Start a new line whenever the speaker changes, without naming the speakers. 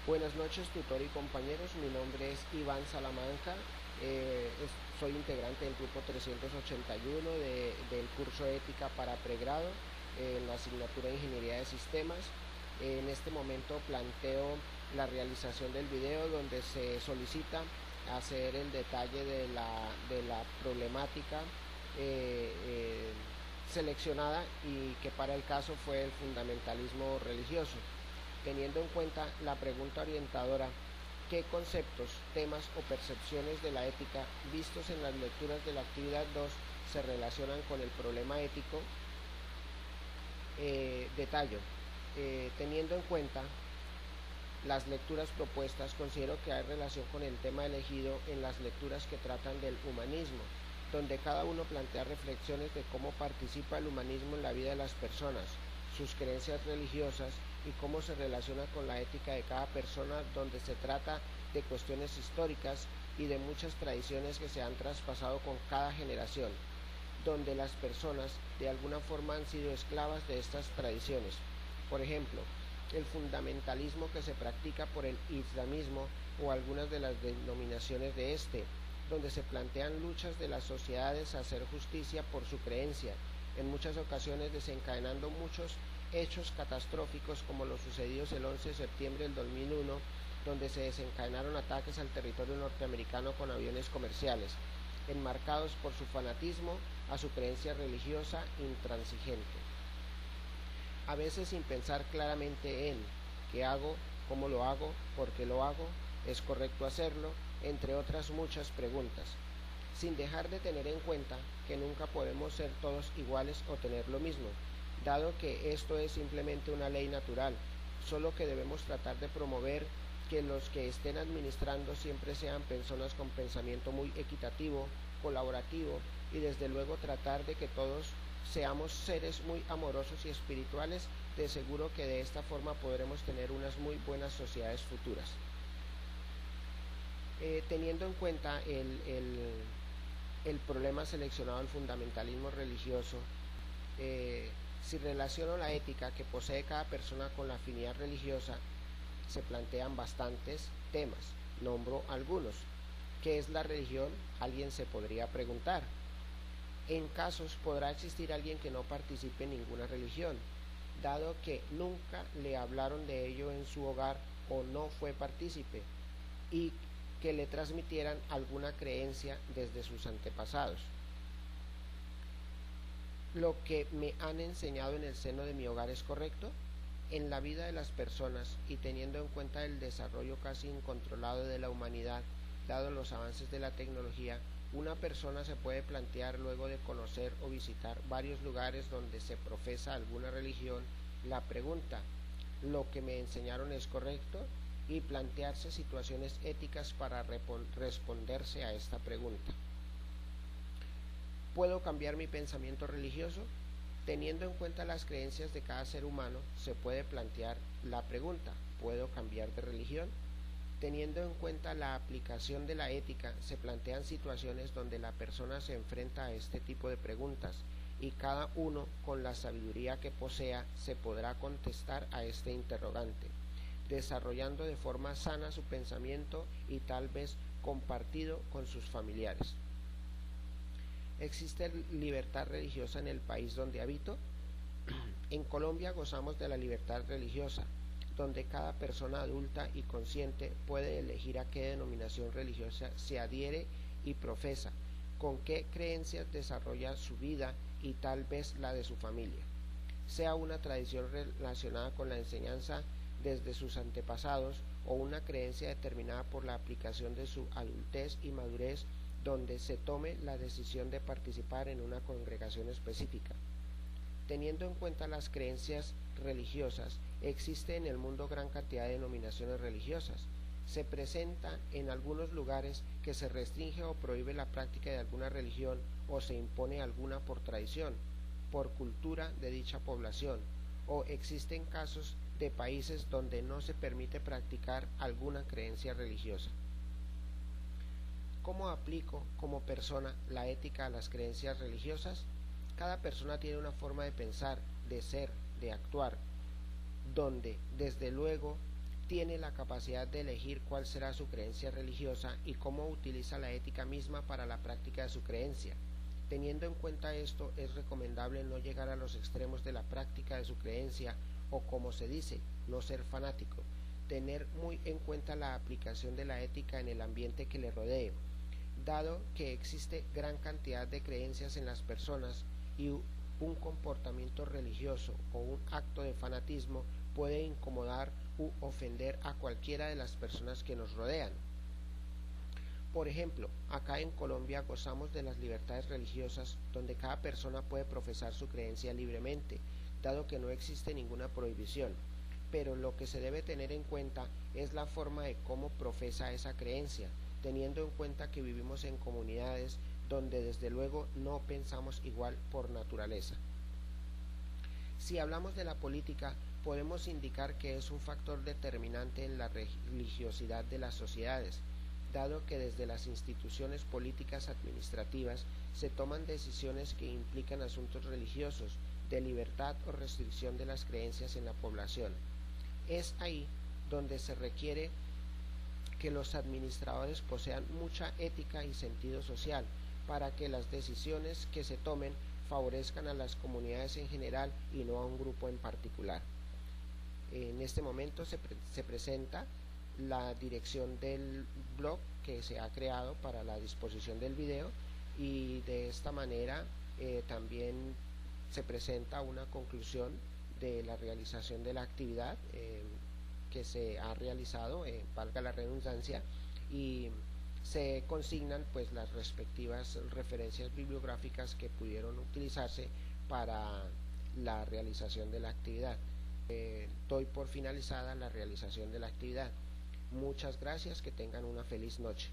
Buenas noches, tutor y compañeros. Mi nombre es Iván Salamanca. Soy integrante del grupo 381 del curso Ética para pregrado en la asignatura de Ingeniería de Sistemas. En este momento planteo la realización del video donde se solicita hacer el detalle de la problemática seleccionada y que para el caso fue el fundamentalismo religioso. Teniendo en cuenta la pregunta orientadora, ¿qué conceptos, temas o percepciones de la ética vistos en las lecturas de la actividad 2 se relacionan con el problema ético? Detallo. Teniendo en cuenta las lecturas propuestas, considero que hay relación con el tema elegido en las lecturas que tratan del humanismo, donde cada uno plantea reflexiones de cómo participa el humanismo en la vida de las personas, sus creencias religiosas y cómo se relaciona con la ética de cada persona, donde se trata de cuestiones históricas y de muchas tradiciones que se han traspasado con cada generación, donde las personas de alguna forma han sido esclavas de estas tradiciones. Por ejemplo, el fundamentalismo que se practica por el islamismo o algunas de las denominaciones de este, donde se plantean luchas de las sociedades a hacer justicia por su creencia, en muchas ocasiones desencadenando muchos hechos catastróficos como los sucedidos el 11 de septiembre del 2001, donde se desencadenaron ataques al territorio norteamericano con aviones comerciales, enmarcados por su fanatismo a su creencia religiosa intransigente. A veces sin pensar claramente en qué hago, cómo lo hago, por qué lo hago, es correcto hacerlo, entre otras muchas preguntas, sin dejar de tener en cuenta que nunca podemos ser todos iguales o tener lo mismo, dado que esto es simplemente una ley natural, solo que debemos tratar de promover que los que estén administrando siempre sean personas con pensamiento muy equitativo, colaborativo y desde luego tratar de que todos seamos seres muy amorosos y espirituales. De seguro que de esta forma podremos tener unas muy buenas sociedades futuras. Teniendo en cuenta el problema seleccionado del fundamentalismo religioso, si relaciono la ética que posee cada persona con la afinidad religiosa, se plantean bastantes temas. Nombro algunos. ¿Qué es la religión? Alguien se podría preguntar. En casos podrá existir alguien que no participe en ninguna religión, dado que nunca le hablaron de ello en su hogar o no fue partícipe, y que le transmitieran alguna creencia desde sus antepasados. ¿Lo que me han enseñado en el seno de mi hogar es correcto? En la vida de las personas y teniendo en cuenta el desarrollo casi incontrolado de la humanidad, dado los avances de la tecnología, una persona se puede plantear, luego de conocer o visitar varios lugares donde se profesa alguna religión, la pregunta, ¿lo que me enseñaron es correcto? Y plantearse situaciones éticas para responderse a esta pregunta. ¿Puedo cambiar mi pensamiento religioso? Teniendo en cuenta las creencias de cada ser humano, se puede plantear la pregunta, ¿puedo cambiar de religión? Teniendo en cuenta la aplicación de la ética, se plantean situaciones donde la persona se enfrenta a este tipo de preguntas y cada uno, con la sabiduría que posea, se podrá contestar a este interrogante, desarrollando de forma sana su pensamiento y tal vez compartido con sus familiares. ¿Existe libertad religiosa en el país donde habito? En Colombia gozamos de la libertad religiosa, donde cada persona adulta y consciente puede elegir a qué denominación religiosa se adhiere y profesa, con qué creencias desarrolla su vida y tal vez la de su familia, sea una tradición relacionada con la enseñanza desde sus antepasados o una creencia determinada por la aplicación de su adultez y madurez, donde se tome la decisión de participar en una congregación específica. Teniendo en cuenta las creencias religiosas, existe en el mundo gran cantidad de denominaciones religiosas. Se presenta en algunos lugares que se restringe o prohíbe la práctica de alguna religión o se impone alguna por tradición, por cultura de dicha población, o existen casos de países donde no se permite practicar alguna creencia religiosa. ¿Cómo aplico como persona la ética a las creencias religiosas? Cada persona tiene una forma de pensar, de ser, de actuar, donde, desde luego, tiene la capacidad de elegir cuál será su creencia religiosa y cómo utiliza la ética misma para la práctica de su creencia. Teniendo en cuenta esto, es recomendable no llegar a los extremos de la práctica de su creencia o, como se dice, no ser fanático. Tener muy en cuenta la aplicación de la ética en el ambiente que le rodee, dado que existe gran cantidad de creencias en las personas y un comportamiento religioso o un acto de fanatismo puede incomodar u ofender a cualquiera de las personas que nos rodean. Por ejemplo, acá en Colombia gozamos de las libertades religiosas donde cada persona puede profesar su creencia libremente, dado que no existe ninguna prohibición, pero lo que se debe tener en cuenta es la forma de cómo profesa esa creencia, teniendo en cuenta que vivimos en comunidades donde desde luego no pensamos igual por naturaleza. Si hablamos de la política, podemos indicar que es un factor determinante en la religiosidad de las sociedades, dado que desde las instituciones políticas administrativas se toman decisiones que implican asuntos religiosos, de libertad o restricción de las creencias en la población. Es ahí donde se requiere que los administradores posean mucha ética y sentido social para que las decisiones que se tomen favorezcan a las comunidades en general y no a un grupo en particular. En este momento se presenta la dirección del blog que se ha creado para la disposición del video, y de esta manera también se presenta una conclusión de la realización de la actividad que se ha realizado, valga la redundancia, y se consignan pues las respectivas referencias bibliográficas que pudieron utilizarse para la realización de la actividad. Doy por finalizada la realización de la actividad. Muchas gracias, que tengan una feliz noche.